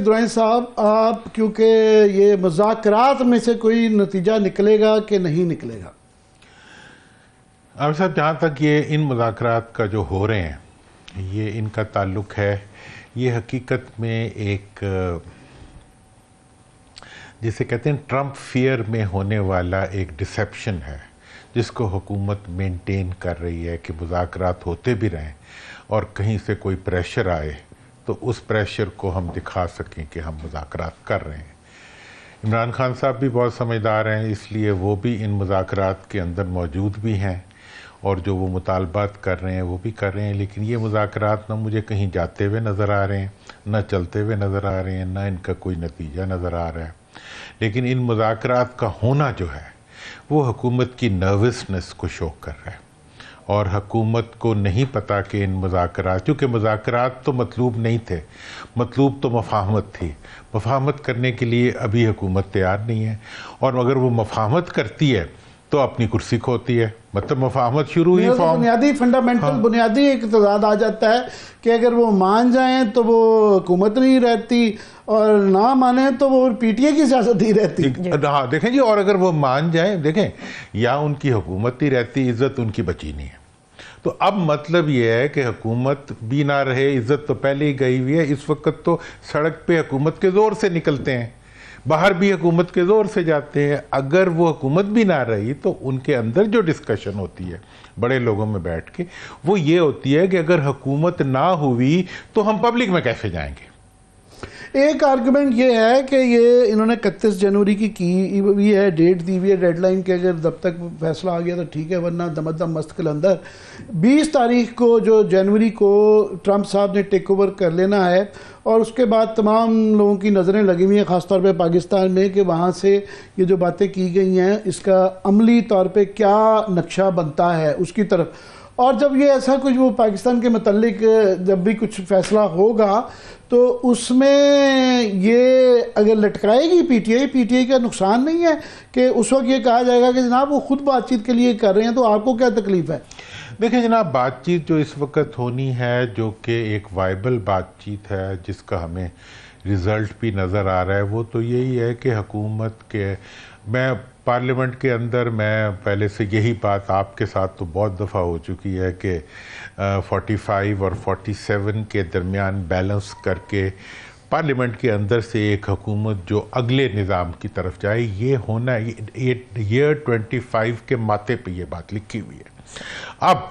दुरानी साहब, आप क्योंकि ये मुज़ाकरात में से कोई नतीजा निकलेगा कि नहीं निकलेगा? आमिर साहब, जहाँ तक ये इन मुज़ाकरात का जो हो रहे हैं, ये इनका ताल्लुक है, ये हकीकत में एक जिसे कहते हैं ट्रंप फियर में होने वाला एक डिसेप्शन है, जिसको हुकूमत मेंटेन कर रही है कि मुज़ाकरात होते भी रहें और कहीं से कोई प्रेशर आए तो उस प्रेशर को हम दिखा सकें कि हम मुज़ाकरात कर रहे हैं। इमरान खान साहब भी बहुत समझदार हैं, इसलिए वो भी इन मुज़ाकरात के अंदर मौजूद भी हैं और जो वो मुतालबात कर रहे हैं वो भी कर रहे हैं। लेकिन ये मुज़ाकरात ना मुझे कहीं जाते हुए नज़र आ रहे हैं, ना चलते हुए नज़र आ रहे हैं, ना इनका कोई नतीजा नज़र आ रहा है। लेकिन इन मुज़ाकरात का होना जो है वो हुकूमत की नर्वसनेस को शो कर रहा है और हुकूमत को नहीं पता कि इन मुज़ाकरात, क्योंकि मुज़ाकरात तो मतलूब नहीं थे, मतलूब तो मफाहमत थी। मफाहमत करने के लिए अभी हुकूमत तैयार नहीं है और अगर वो मफाहमत करती है तो अपनी कुर्सी खोती है। मतलब मफाहमत शुरू हुई, बुनियादी फंडामेंटल बुनियादी एक तजाद आ जाता है कि अगर वो मान जाएं तो वो हुकूमत नहीं रहती और ना माने तो वो पीटीए की सियासत ही रहती। हाँ देखें जी, और अगर वो मान जाएं, देखें या उनकी हुकूमत ही रहती, इज्जत उनकी बची नहीं है। तो अब मतलब ये है कि हुकूमत भी ना रहे, इज्जत तो पहले ही गई हुई है। इस वक्त तो सड़क पे हुकूमत के जोर से निकलते हैं, बाहर भी हुकूमत के जोर से जाते हैं। अगर वो हुकूमत भी ना रही तो उनके अंदर जो डिस्कशन होती है बड़े लोगों में बैठ के, वो ये होती है कि अगर हुकूमत ना हुई तो हम पब्लिक में कैसे जाएंगे। एक आर्गुमेंट ये है कि ये इन्होंने 31 जनवरी की हुई है, डेट दी हुई है, डेडलाइन के, अगर जब तक फैसला आ गया तो ठीक है, वरना दमदम मस्त कलंदर 20 तारीख को जो जनवरी को ट्रंप साहब ने टेक ओवर कर लेना है और उसके बाद तमाम लोगों की नज़रें लगी हुई हैं ख़ासतौर पे पाकिस्तान में कि वहाँ से ये जो बातें की गई हैं इसका अमली तौर पे क्या नक्शा बनता है उसकी तरफ। और जब ये ऐसा कुछ वो पाकिस्तान के मतलब जब भी कुछ फैसला होगा तो उसमें ये अगर लटकाएगी पीटीआई का नुकसान नहीं है कि उस वक्त ये कहा जाएगा कि जनाब वो खुद बातचीत के लिए कर रहे हैं, तो आपको क्या तकलीफ है? देखिए जनाब, बातचीत जो इस वक्त होनी है, जो कि एक वाइबल बातचीत है जिसका हमें रिज़ल्ट भी नज़र आ रहा है, वो तो यही है कि हुकूमत के, मैं पार्लियामेंट के अंदर, मैं पहले से यही बात आपके साथ तो बहुत दफ़ा हो चुकी है कि 45 और 47 के दरमियान बैलेंस करके पार्लियामेंट के अंदर से एक हुकूमत जो अगले निज़ाम की तरफ जाए, ये होना, ये ईयर 25 के माथे पे ये बात लिखी हुई है। अब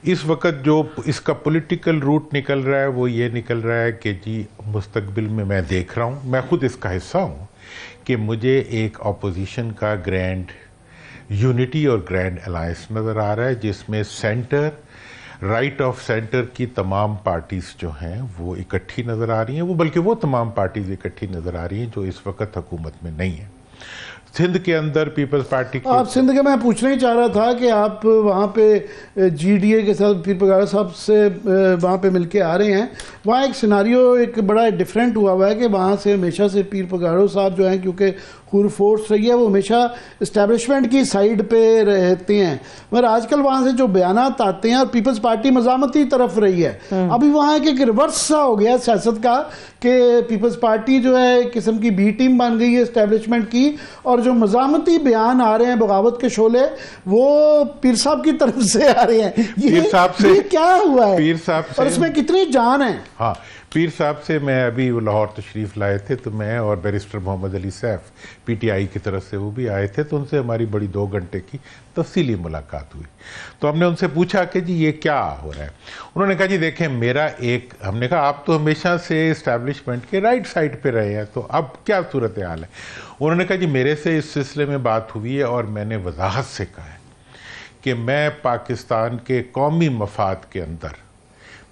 इस वक्त जो इसका पॉलिटिकल रूट निकल रहा है वो ये निकल रहा है कि जी मुस्तकबिल में मैं देख रहा हूँ, मैं खुद इसका हिस्सा हूँ, कि मुझे एक अपोजिशन का ग्रैंड यूनिटी और ग्रैंड अलायंस नज़र आ रहा है जिसमें सेंटर, राइट ऑफ सेंटर की तमाम पार्टीज़ जो हैं वो इकट्ठी नज़र आ रही हैं, वो बल्कि वो तमाम पार्टीज़ इकट्ठी नज़र आ रही हैं जो इस वक्त हुकूमत में नहीं है। सिंध के अंदर पीपल्स पार्टी की, आप सिंध के, मैं पूछना ही चाह रहा था कि आप वहाँ पे जीडीए के साथ पीर पगाड़ा साहब से वहाँ पे मिलके आ रहे हैं, वहाँ एक सिनारियो एक बड़ा डिफरेंट हुआ है कि वहाँ से हमेशा से पीर पगाड़ा साहब जो हैं, क्योंकि हुर फोर्स रही है, वो हमेशा इस्टेब्लिशमेंट की साइड पे रहते हैं, मगर आजकल वहाँ से जो बयानात आते हैं और पीपल्स पार्टी मजामती तरफ रही है, अभी वहाँ एक रिवर्स सा हो गया सियासत का कि पीपल्स पार्टी जो है एक किस्म की बी टीम बन गई है इस्टेब्लिशमेंट की, और जो मजामती बयान आ रहे हैं बगावत के शोले वो पीर साहब की तरफ से आ रहे हैं। पीर साहब से क्या हुआ है पीर साहब से, और इसमें कितनी जान है? हाँ, पीर साहब से मैं अभी लाहौर तशरीफ़ लाए थे तो मैं और बैरिस्टर मोहम्मद अली सैफ पीटीआई की तरफ से वो भी आए थे, तो उनसे हमारी बड़ी 2 घंटे की तफसीली मुलाकात हुई। तो हमने उनसे पूछा कि जी ये क्या हो रहा है। उन्होंने कहा जी देखें मेरा एक, हमने कहा आप तो हमेशा से इस्टेब्लिशमेंट के राइट साइड पे रहे हैं, तो अब क्या सूरत हाल है? उन्होंने कहा जी मेरे से इस सिलसिले में बात हुई है और मैंने वजाहत से कहा है कि मैं पाकिस्तान के कौमी मफाद के अंदर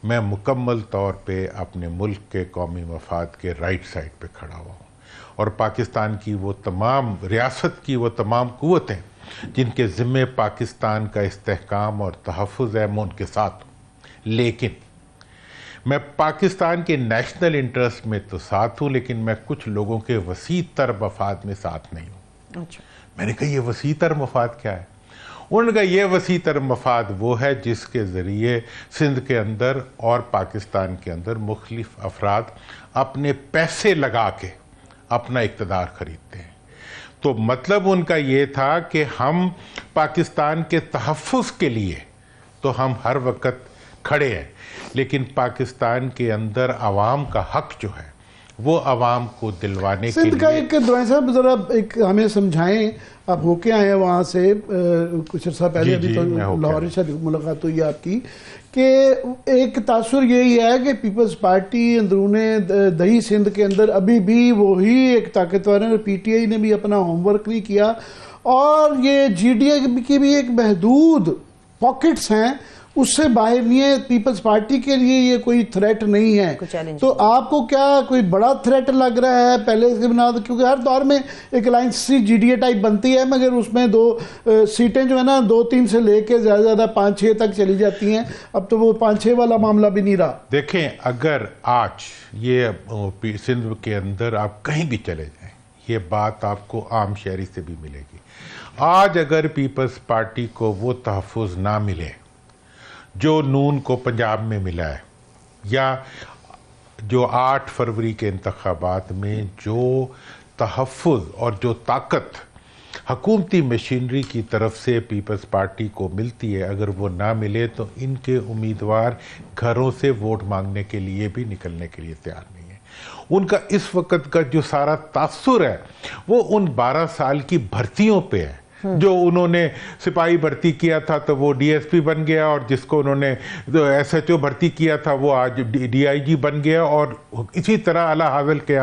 मैं मुकम्मल तौर पे अपने मुल्क के कौमी मफाद के राइट साइड पे खड़ा हुआ हूँ और पाकिस्तान की वो तमाम, रियासत की वो तमाम क़ुव्वतें जिनके ज़िम्मे पाकिस्तान का इस्तेहकाम और तहफ़्फ़ुज़ है, मैं उनके साथ हूँ। लेकिन मैं पाकिस्तान के नेशनल इंटरेस्ट में तो साथ हूँ, लेकिन मैं कुछ लोगों के वसी तर मफाद में साथ नहीं हूँ। अच्छा। मैंने कहा ये वसी तर मफाद क्या है? उनका ये वसी तर मफाद वो है जिसके ज़रिए सिंध के अंदर और पाकिस्तान के अंदर मुख्तलिफ अफराद अपने पैसे लगा के अपना इक़्तिदार खरीदते हैं। तो मतलब उनका ये था कि हम पाकिस्तान के तहफ़्फ़ुज़ के लिए तो हम हर वक्त खड़े हैं, लेकिन पाकिस्तान के अंदर आवाम का हक जो है वो आवाम को दिलवाने के लिए। सिंध का एक दुआई साहब ज़रा एक हमें समझाएं, आप होके आए हैं वहाँ से कुछ अर्सा पहले, अभी तो लाहौर से मुलाकात हुई आपकी, कि एक तासुर यही है कि पीपल्स पार्टी अंदरूने दही सिंध के अंदर अभी भी वही एक ताकतवर है, पीटीआई ने भी अपना होमवर्क नहीं किया, और ये जीडीए की भी एक महदूद पॉकेट्स हैं, उससे बाहर नहीं है। पीपल्स पार्टी के लिए ये कोई थ्रेट नहीं है। तो आपको क्या कोई बड़ा थ्रेट लग रहा है पहले से बना, क्योंकि हर दौर में एक अलायंस सी जीडीए टाइप बनती है, मगर उसमें 2 सीटें जो है ना 2-3 से लेके ज़्यादा 5-6 तक चली जाती हैं। अब तो वो 5-6 वाला मामला भी नहीं रहा। देखें, अगर आज ये सिंध के अंदर आप कहीं भी चले जाएं, ये बात आपको आम शहरी से भी मिलेगी। आज अगर पीपल्स पार्टी को वो तहफ़्फ़ुज़ ना मिले जो नून को पंजाब में मिला है, या जो 8 फरवरी के इंतखाबात में जो तहफ़्फ़ुज़ और जो ताकत हकूमती मशीनरी की तरफ से पीपल्स पार्टी को मिलती है, अगर वो ना मिले तो इनके उम्मीदवार घरों से वोट मांगने के लिए भी निकलने के लिए तैयार नहीं है। उनका इस वक्त का जो सारा तासुर है वो उन 12 साल की भर्तियों पे है। जो उन्होंने सिपाही भर्ती किया था तो वो डीएसपी बन गया, और जिसको उन्होंने एसएचओ भर्ती किया था वो आज डीआईजी बन गया, और इसी तरह अला हाज़िल के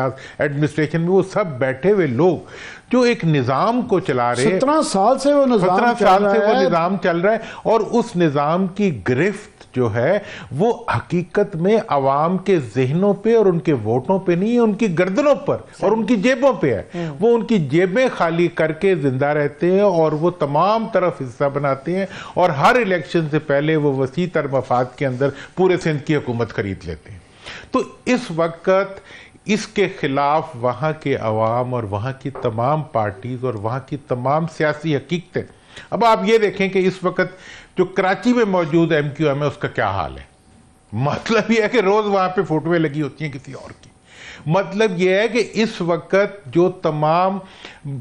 एडमिनिस्ट्रेशन में वो सब बैठे हुए लोग जो एक निज़ाम को चला रहे हैं। 17 साल से वो निज़ाम चल रहा है, और उस निज़ाम की गिरफ्त जो है वो हकीकत में आवाम के जहनों पे और उनके वोटों पे नहीं है, उनकी गर्दनों पर और उनकी जेबों पे है। वो उनकी जेबें खाली करके जिंदा रहते हैं और वो तमाम तरफ हिस्सा बनाते हैं, और हर इलेक्शन से पहले वो वसी तर मफाद के अंदर पूरे सिंध की हुकूमत खरीद लेते हैं। तो इस वक्त इसके खिलाफ वहाँ के अवाम और वहाँ की तमाम पार्टीज और वहाँ की तमाम सियासी हकीकतें। अब आप ये देखें कि इस वक्त जो कराची में मौजूद MQM है उसका क्या हाल है। मतलब यह है कि रोज वहां पे फोटोएं लगी होती हैं किसी और की। मतलब यह है कि इस वक्त जो तमाम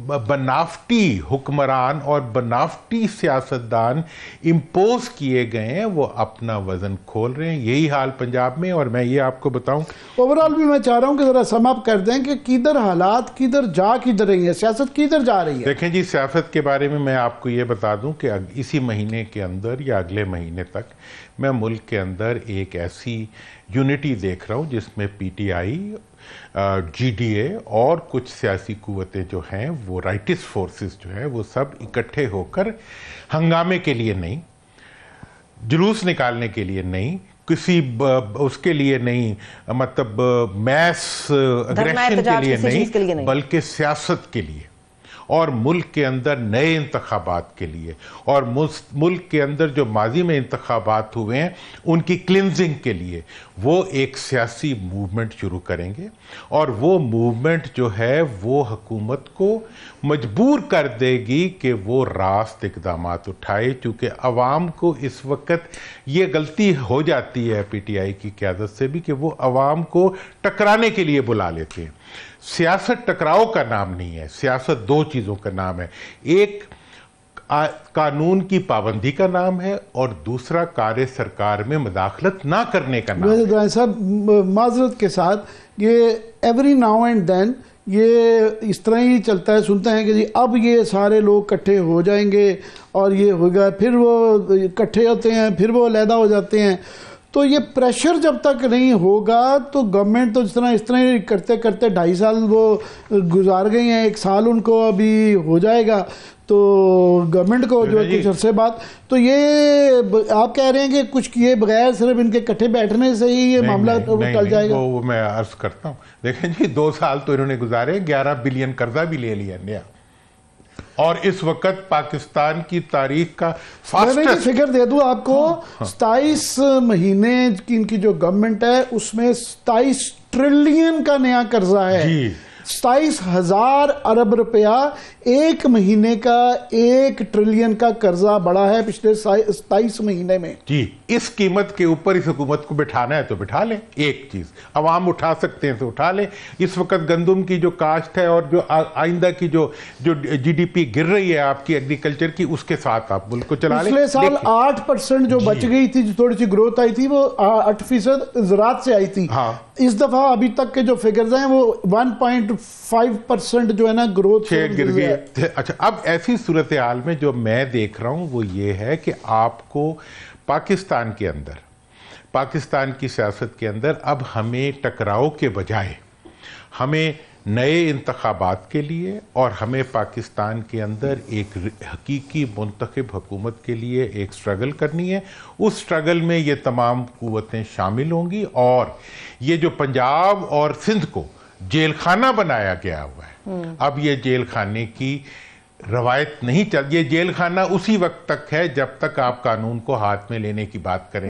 बनावटी हुक्मरान और बनावटी सियासतदान इम्पोज किए गए हैं वो अपना वजन खोल रहे हैं। यही हाल पंजाब में। और मैं ये आपको बताऊं, ओवरऑल भी मैं चाह रहा हूं कि जरा सम अप कर दें कि किधर हालात किधर रही है, सियासत किधर जा रही है। देखें जी, सियासत के बारे में मैं आपको ये बता दूं कि इसी महीने के अंदर या अगले महीने तक मैं मुल्क के अंदर एक ऐसी यूनिटी देख रहा हूं जिसमें PTI, GDA और कुछ सियासी कुव्वतें जो हैं वो राइटिस्ट फोर्सेस जो है वो सब इकट्ठे होकर हंगामे के लिए नहीं, जुलूस निकालने के लिए नहीं, किसी उसके लिए नहीं, मतलब मैस अग्रेशन के लिए नहीं, बल्कि सियासत के लिए और मुल्क के अंदर नए इंतखाबात के लिए और मुल्क के अंदर जो माजी में इंतखाबात हुए हैं उनकी क्लिनजिंग के लिए वो एक सियासी मूवमेंट शुरू करेंगे। और वो मूवमेंट जो है वो हुकूमत को मजबूर कर देगी कि वो रास्त इक़दामात उठाए, क्योंकि अवाम को इस वक्त ये गलती हो जाती है PTI की क़यादत से भी कि वो अवाम को टकराने के लिए बुला लेते हैं। सियासत टकराव का नाम नहीं है, सियासत दो चीज़ों का नाम है। एक कानून की पाबंदी का नाम है और दूसरा कार्य सरकार में मुदाखलत ना करने का नाम है। साहब माजरत के साथ ये एवरी नाउ एंड देन ये इस तरह ही चलता है, सुनते हैं कि जी अब ये सारे लोग इकट्ठे हो जाएंगे और ये होगा, फिर वो इकट्ठे होते हैं, फिर वो अलहदा हो जाते हैं। तो ये प्रेशर जब तक नहीं होगा तो गवर्नमेंट तो इस तरह ही करते करते 2.5 साल वो गुजार गए हैं, 1 साल उनको अभी हो जाएगा तो गवर्नमेंट को जो कुछ अरसे बाद। तो ये आप कह रहे हैं कि कुछ किए बगैर सिर्फ इनके इकट्ठे बैठने से ही ये मामला टल जाएगा? वो मैं अर्ज करता हूँ, देखें जी 2 साल तो इन्होंने गुजारे, 11 बिलियन कर्जा भी ले लिया नया, और इस वक्त पाकिस्तान की तारीख का फास्टेस्ट फिगर दे दूं आपको। 27 महीने की इनकी जो गवर्नमेंट है उसमें 27 ट्रिलियन का नया कर्जा है जी। 27,000 अरब रुपया, एक महीने का 1 ट्रिलियन का कर्जा बढ़ा है पिछले 27 महीने में जी। इस कीमत के ऊपर इस हुकूमत को बिठाना है तो बिठा लें। एक चीज अवाम उठा सकते हैं तो उठा लें। इस वक्त गंदम की जो काश्त है और जो आइंदा की जो जीडीपी गिर रही है आपकी एग्रीकल्चर की, उसके साथ आप मुल्क को चला लें। पिछले साल 8% जो बच गई थी, जो थोड़ी सी ग्रोथ आई थी, वो 8% ज़राअत से आई थी। हाँ। इस दफा अभी तक के जो फिगर्स हैं वो 1.5% जो है ना ग्रोथ गिर गई। अच्छा, अब ऐसी सूरत हाल में जो मैं देख रहा हूं वो ये है कि आपको पाकिस्तान के अंदर, पाकिस्तान की सियासत के अंदर अब हमें टकराव के बजाय हमें नए इंतखाबात के लिए और हमें पाकिस्तान के अंदर एक हकीकी मुंतखब हुकूमत के लिए एक स्ट्रगल करनी है। उस स्ट्रगल में ये तमाम कुव्वतें शामिल होंगी और ये जो पंजाब और सिंध को जेल खाना बनाया गया हुआ है, अब ये जेल खाने की रवायत नहीं चल, ये जेल खाना उसी वक्त तक है जब तक आप कानून को हाथ में लेने की बात करें।